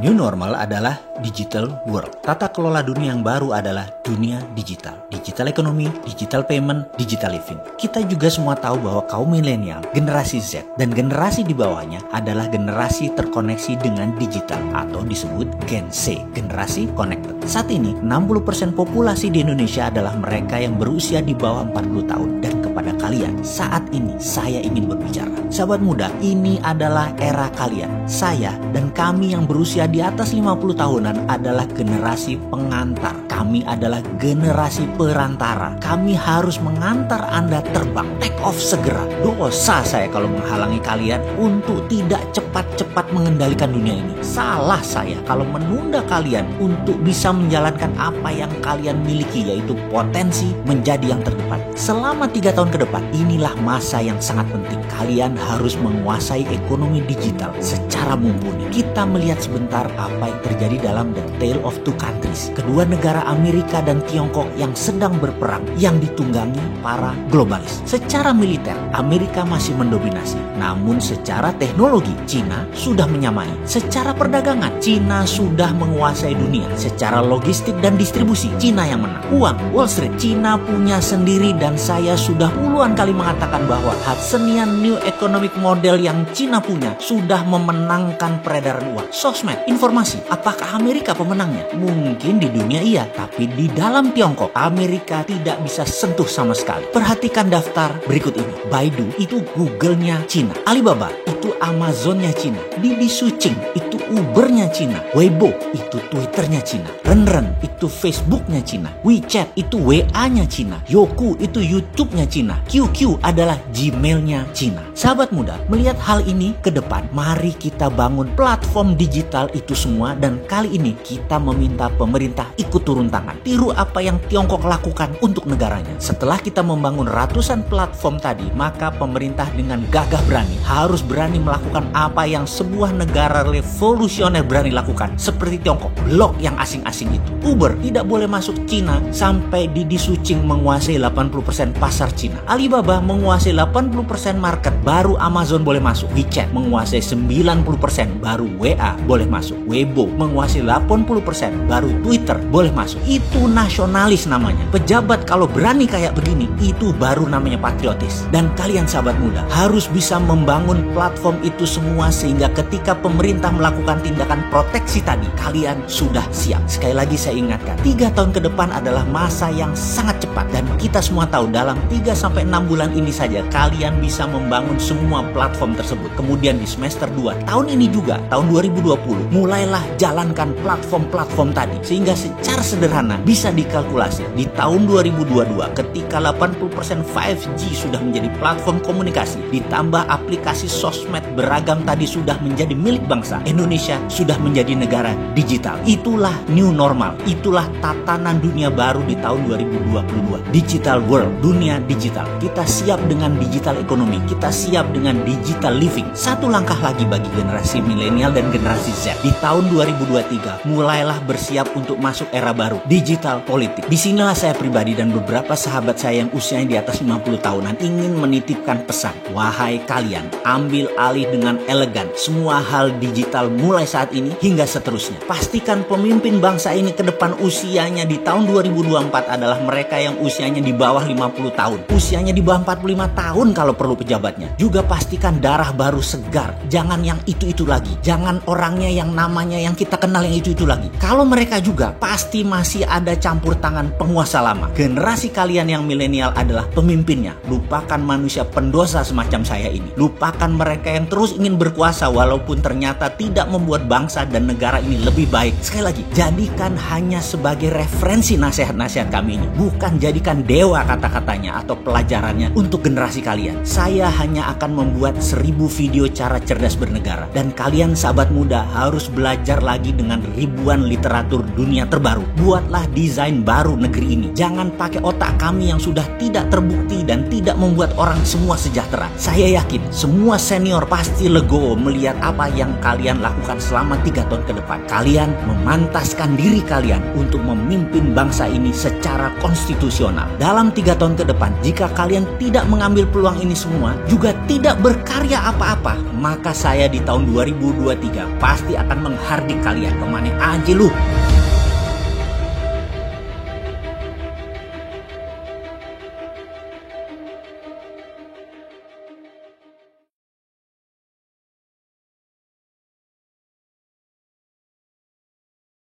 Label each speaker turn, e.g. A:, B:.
A: New normal adalah digital world. Tata kelola dunia yang baru adalah dunia digital. Digital ekonomi, digital payment, digital living. Kita juga semua tahu bahwa kaum milenial, generasi Z, dan generasi di bawahnya adalah generasi terkoneksi dengan digital atau disebut Gen Z, generasi connected. Saat ini, 60% populasi di Indonesia adalah mereka yang berusia di bawah 40 tahun. Dan kepada kalian, saat ini saya ingin berbicara. Sahabat muda, ini adalah era kalian. Saya dan kami yang berusia di atas 50 tahunan adalah generasi pengantar. Kami adalah generasi perantara. Kami harus mengantar Anda terbang. Take off segera. Dosa saya kalau menghalangi kalian untuk tidak cepat-cepat mengendalikan dunia ini. Salah saya kalau menunda kalian untuk bisa menjalankan apa yang kalian miliki, yaitu potensi menjadi yang terdepan. Selama 3 tahun ke depan, inilah masa yang sangat penting. Kalian harus menguasai ekonomi digital secara mumpuni. Kita melihat sebentar apa yang terjadi dalam The Tale of Two Countries. Kedua negara Amerika dan Tiongkok yang sedang berperang, yang ditunggangi para globalis. Secara militer, Amerika masih mendominasi. Namun secara teknologi, Cina sudah menyamai. Secara perdagangan, Cina sudah menguasai dunia. Secara logistik dan distribusi, Cina yang menang. Uang, Wall Street, Cina punya sendiri, dan saya sudah puluhan kali mengatakan bahwa Hudsonian New Economic Model yang Cina punya sudah memenangkan peredaran uang. Sosmed, informasi, apakah Amerika pemenangnya? Mungkin di dunia iya, tapi di dalam Tiongkok, Amerika tidak bisa sentuh sama sekali. Perhatikan daftar berikut ini. Baidu itu Google-nya Cina. Alibaba itu Amazon-nya Cina. Didi Sucing itu Uber-nya Cina. Weibo itu Twitter-nya Cina. Renren itu Facebook-nya Cina. WeChat itu WA-nya Cina. Youku itu YouTube-nya Cina. QQ adalah Gmail-nya Cina. Sahabat muda, melihat hal ini ke depan, mari kita bangun platform digital itu semua, dan kali ini kita meminta pemerintah ikut turun tangan. Tiru apa yang Tiongkok lakukan untuk negaranya. Setelah kita membangun ratusan platform tadi, maka pemerintah dengan gagah berani harus berani melakukan apa yang sebuah negara revolusioner berani lakukan, seperti Tiongkok, blok yang asing-asing itu. Uber tidak boleh masuk Cina sampai Didi Sucing menguasai 80% pasar Cina. Alibaba menguasai 80% market, baru Amazon boleh masuk. WeChat menguasai 90%, baru WA boleh masuk. Weibo menguasai 80%, baru Twitter boleh masuk. Itu nasionalis namanya. Pejabat kalau berani kayak begini, itu baru namanya patriotis. Dan kalian sahabat muda harus bisa membangun platform itu semua, sehingga ketika pemerintah melakukan tindakan proteksi tadi, kalian sudah siap. Sekali lagi saya ingatkan, 3 tahun ke depan adalah masa yang sangat cepat, dan kita semua tahu dalam 3-6 bulan ini saja kalian bisa membangun semua platform tersebut. Kemudian di semester 2 tahun ini juga, tahun 2020, mulailah jalankan platform-platform tadi, sehingga secara sederhana bisa dikalkulasi di tahun 2022 ketika 80% 5G sudah menjadi platform komunikasi, ditambah aplikasi sosmed beragam tadi sudah menjadi milik bangsa, Indonesia sudah menjadi negara digital. Itulah new normal, itulah tatanan dunia baru di tahun 2022. Digital world, dunia digital. Kita siap dengan digital ekonomi, kita siap dengan digital living. Satu langkah lagi bagi generasi milenial dan generasi Z. Di tahun 2023, mulailah bersiap untuk masuk era baru, digital politik. Disinilah saya pribadi dan beberapa sahabat saya yang usianya di atas 50 tahunan ingin menitipkan pesan. Wahai kalian, ambil alih dengan elegan semua hal digital mulai saat ini hingga seterusnya. Pastikan pemimpin bangsa ini ke depan usianya di tahun 2024 adalah mereka yang usianya di bawah 50 tahun. Usianya di bawah 45 tahun kalau perlu pejabatnya. Juga pastikan darah baru segar. Jangan yang itu-itu lagi. Jangan orangnya yang namanya yang kita kenal yang itu-itu lagi. Kalau mereka juga pasti masih ada campur tangan penguasa lama. Generasi kalian yang milenial adalah pemimpinnya. Lupakan manusia pendosa semacam saya ini. Lupakan mereka yang terus ingin berkuasa walaupun ternyata tidak membuat bangsa dan negara ini lebih baik. Sekali lagi, jadikan hanya sebagai referensi nasihat-nasihat kami ini. Bukan jadikan dewa kata-katanya atau pelajarannya untuk generasi kalian. Saya hanya akan membuat 1000 video cara cerdas bernegara. Dan kalian sahabat muda harus belajar lagi dengan ribuan literatur dunia terbaru. buatlah desain baru negeri ini. Jangan pakai otak kami yang sudah tidak terbukti dan tidak membuat orang semua sejahtera. Saya yakin semua senior pasti legowo melihat apa yang kalian lakukan selama 3 tahun ke depan. Kalian memantaskan diri kalian untuk memimpin bangsa ini secara konstitusional. Dalam 3 tahun ke depan, jika kalian tidak mengambil peluang ini semua, juga tidak berkarya apa-apa, maka saya di tahun 2023 pasti akan menghardik kalian. Kemana aja lu?